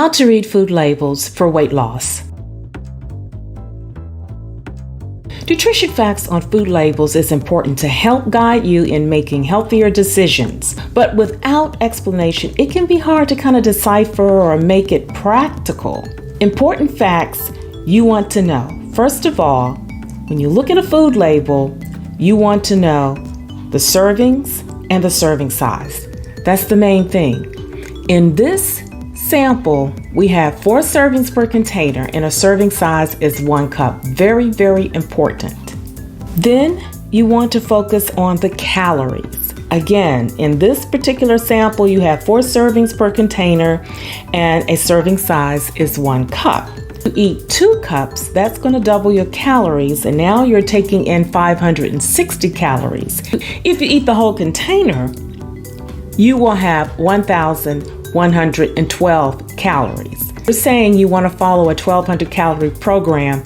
How to read food labels for weight loss. Nutrition facts on food labels is important to help guide you in making healthier decisions. But without explanation, it can be hard to kind of decipher or make it practical. Important facts you want to know. First of all, when you look at a food label, you want to know the servings and the serving size. That's the main thing. In this sample, we have 4 servings per container and a serving size is 1 cup. Very, very important. Then you want to focus on the calories. Again, in this particular sample, you have 4 servings per container and a serving size is 1 cup. You eat 2 cups, that's going to double your calories, and now you're taking in 560 calories. If you eat the whole container, you will have 1,112 calories. You're saying you want to follow a 1,200 calorie program.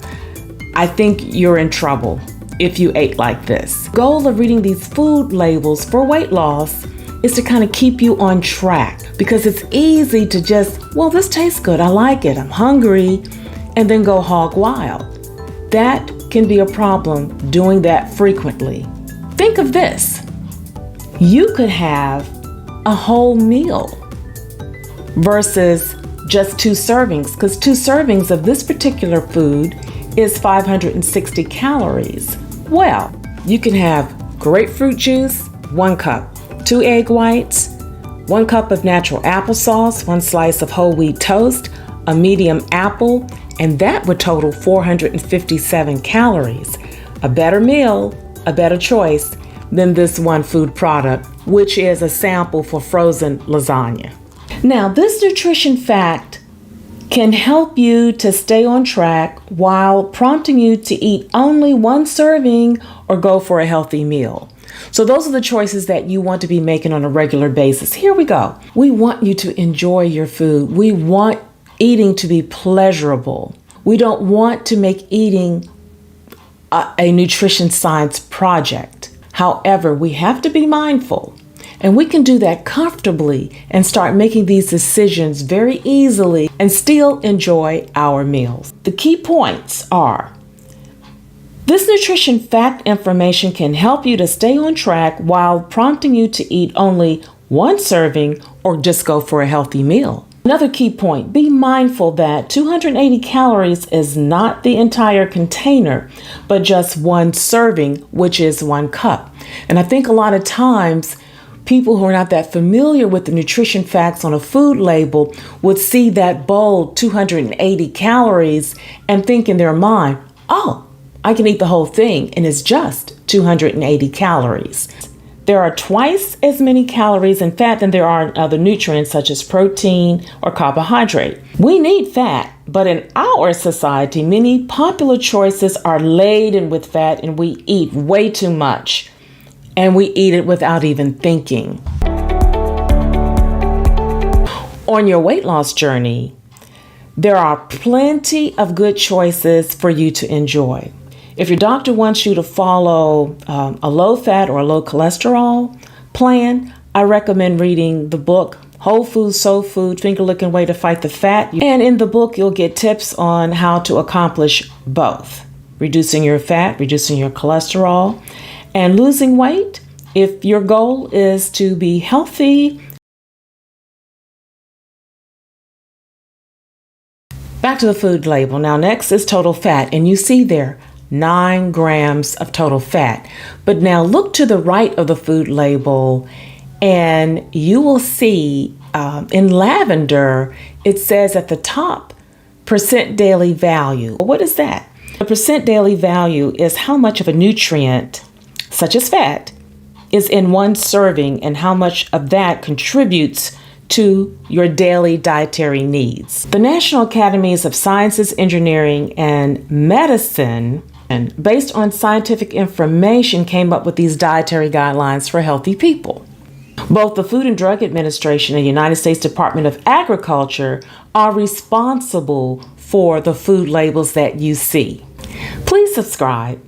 I think you're in trouble if you ate like this. The goal of reading these food labels for weight loss is to kind of keep you on track, because it's easy to just, well, this tastes good, I like it, I'm hungry, and then go hog wild. That can be a problem doing that frequently. Think of this. You could have a whole meal versus just 2 servings, because 2 servings of this particular food is 560 calories. Well, you can have grapefruit juice, 1 cup, 2 egg whites, 1 cup of natural applesauce, 1 slice of whole wheat toast, a medium apple, and that would total 457 calories. A better meal, a better choice than this one food product, which is a sample for frozen lasagna. Now, this nutrition fact can help you to stay on track while prompting you to eat only 1 serving or go for a healthy meal. So those are the choices that you want to be making on a regular basis. Here we go. We want you to enjoy your food. We want eating to be pleasurable. We don't want to make eating a nutrition science project. However, we have to be mindful, and we can do that comfortably and start making these decisions very easily and still enjoy our meals. The key points are: this nutrition fact information can help you to stay on track while prompting you to eat only 1 serving or just go for a healthy meal. Another key point, be mindful that 280 calories is not the entire container, but just 1 serving, which is 1 cup. And I think a lot of times, people who are not that familiar with the nutrition facts on a food label would see that bold 280 calories and think in their mind, oh, I can eat the whole thing, and it's just 280 calories. There are twice as many calories in fat than there are in other nutrients such as protein or carbohydrate. We need fat, but in our society, many popular choices are laden with fat and we eat way too much. And we eat it without even thinking. On your weight loss journey, there are plenty of good choices for you to enjoy. If your doctor wants you to follow a low-fat or a low-cholesterol plan, I recommend reading the book Whole Food, Soul Food, Finger-Licking Way to Fight the Fat. And in the book, you'll get tips on how to accomplish both: reducing your fat, reducing your cholesterol, and losing weight. If your goal is to be healthy. Back to the food label. Now, next is total fat, and you see there 9 grams of total fat. But now look to the right of the food label and you will see in lavender, it says at the top, percent daily value. What is that? The percent daily value is how much of a nutrient, such as fat, is in 1 serving and how much of that contributes to your daily dietary needs. The National Academies of Sciences, Engineering, and Medicine, and based on scientific information, came up with these dietary guidelines for healthy people. Both the Food and Drug Administration and the United States Department of Agriculture are responsible for the food labels that you see. Please subscribe.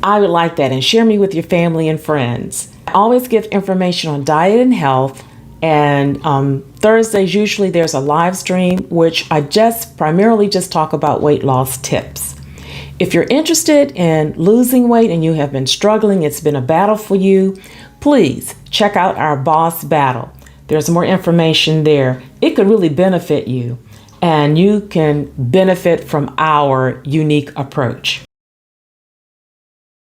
I would like that, and share me with your family and friends. I always give information on diet and health and Thursdays, usually there's a live stream, which I primarily just talk about weight loss tips. If you're interested in losing weight and you have been struggling, it's been a battle for you, please check out our Boss Battle. There's more information there. It could really benefit you, and you can benefit from our unique approach.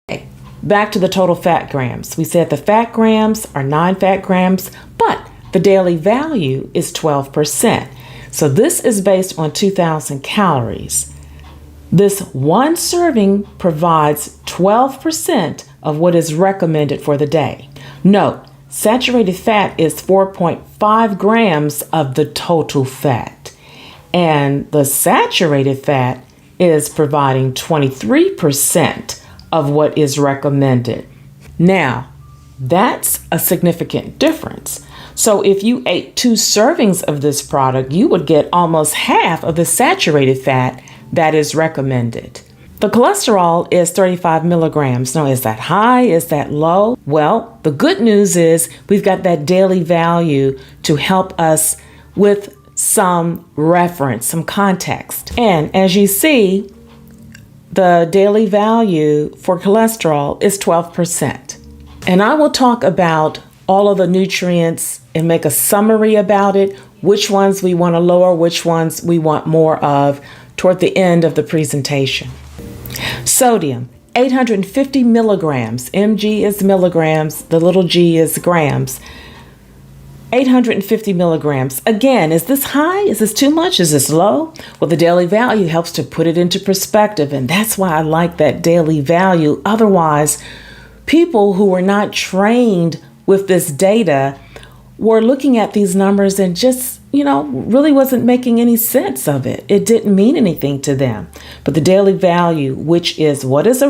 Okay, back to the total fat grams. We said the fat grams are 9 fat grams, but the daily value is 12%. So this is based on 2,000 calories. This one serving provides 12% of what is recommended for the day. Note, saturated fat is 4.5 grams of the total fat, and the saturated fat is providing 23% of what is recommended. Now, that's a significant difference. So if you ate 2 servings of this product, you would get almost half of the saturated fat that is recommended. The cholesterol is 35 milligrams. Now, is that high? Is that low? Well, the good news is we've got that daily value to help us with some reference, some context. And as you see, the daily value for cholesterol is 12%. And I will talk about all of the nutrients and make a summary about it, which ones we want to lower, which ones we want more of toward the end of the presentation. Sodium, 850 milligrams. mg is milligrams, the little g is grams. 850 milligrams. Again, is this high? Is this too much? Is this low? Well, the daily value helps to put it into perspective, and that's why I like that daily value. Otherwise, people who were not trained with this data were looking at these numbers and just, really wasn't making any sense of it. It didn't mean anything to them. But the daily value, which is what is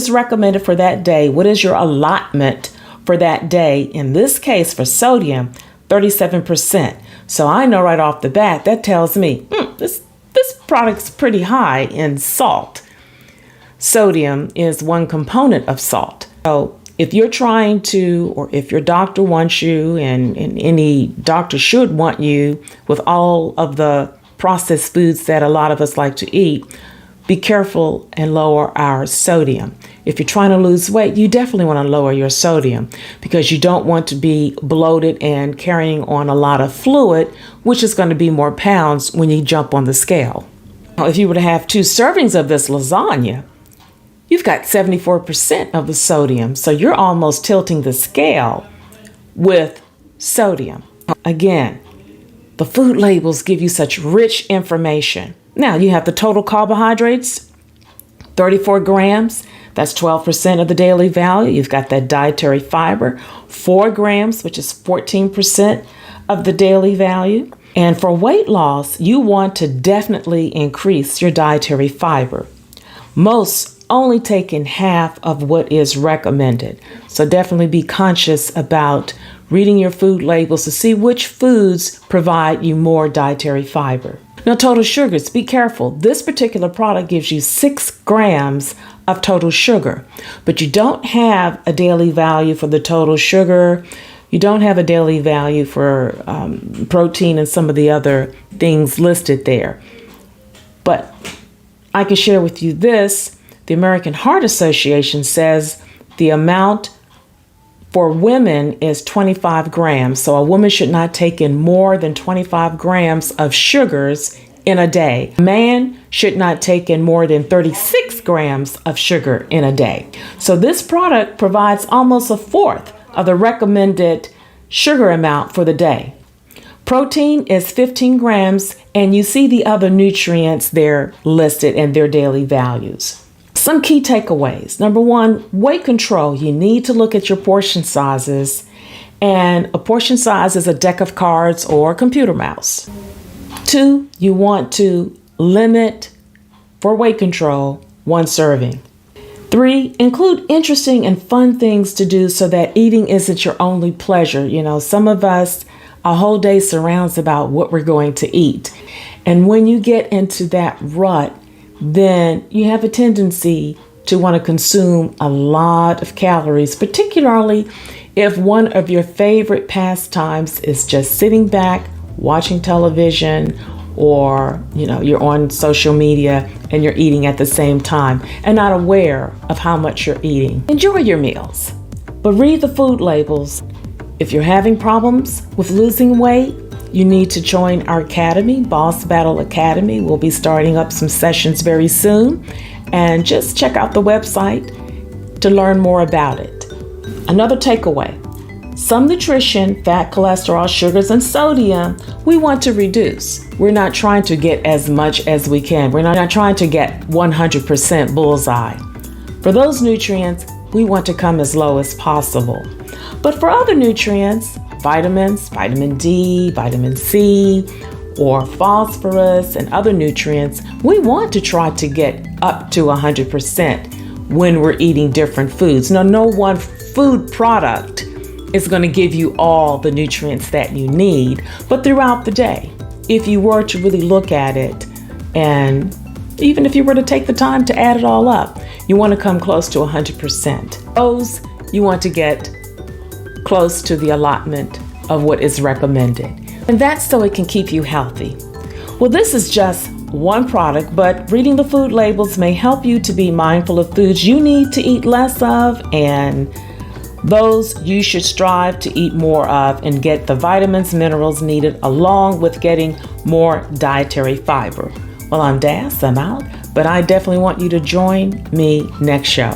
recommended for that day, what is your allotment for that day, in this case for sodium, 37%. So I know right off the bat, that tells me this product's pretty high in salt. Sodium is one component of salt. So if you're trying to, or if your doctor wants you, and any doctor should want you with all of the processed foods that a lot of us like to eat, be careful and lower our sodium. If you're trying to lose weight, you definitely want to lower your sodium because you don't want to be bloated and carrying on a lot of fluid, which is going to be more pounds when you jump on the scale. Now, if you were to have 2 servings of this lasagna, you've got 74% of the sodium. So you're almost tilting the scale with sodium. Again, the food labels give you such rich information. Now you have the total carbohydrates, 34 grams. That's 12% of the daily value. You've got that dietary fiber, 4 grams, which is 14% of the daily value. And for weight loss, you want to definitely increase your dietary fiber. Most only taking half of what is recommended. So definitely be conscious about reading your food labels to see which foods provide you more dietary fiber. Now, total sugars, be careful. This particular product gives you 6 grams of total sugar, but you don't have a daily value for the total sugar. You don't have a daily value for protein and some of the other things listed there. But I can share with you this. The American Heart Association says the amount for women is 25 grams. So a woman should not take in more than 25 grams of sugars in a day. A man should not take in more than 36 grams of sugar in a day. So this product provides almost a fourth of the recommended sugar amount for the day. Protein is 15 grams, and you see the other nutrients there listed and their daily values. Some key takeaways. Number 1, weight control. You need to look at your portion sizes, and a portion size is a deck of cards or a computer mouse. 2, you want to limit for weight control 1 serving. 3, include interesting and fun things to do so that eating isn't your only pleasure. Some of us, a whole day surrounds about what we're going to eat. And when you get into that rut, then you have a tendency to want to consume a lot of calories, particularly if one of your favorite pastimes is just sitting back, watching television, or you're on social media and you're eating at the same time and not aware of how much you're eating. Enjoy your meals, but read the food labels. If you're having problems with losing weight, you need to join our academy, Boss Battle Academy. We'll be starting up some sessions very soon, and just check out the website to learn more about it. Another takeaway: some nutrition, fat, cholesterol, sugars, and sodium, we want to reduce. We're not trying to get as much as we can. We're not trying to get 100% bullseye. For those nutrients, we want to come as low as possible. But for other nutrients, vitamins, vitamin D, vitamin C, or phosphorus, and other nutrients, we want to try to get up to 100% when we're eating different foods. Now, no one food product is going to give you all the nutrients that you need, but throughout the day, if you were to really look at it, and even if you were to take the time to add it all up, you want to come close to 100%. Those you want to get close to the allotment of what is recommended. And that's so it can keep you healthy. Well, this is just one product, but reading the food labels may help you to be mindful of foods you need to eat less of, and those you should strive to eat more of and get the vitamins, minerals needed, along with getting more dietary fiber. Well, I'm Das, I'm out, but I definitely want you to join me next show.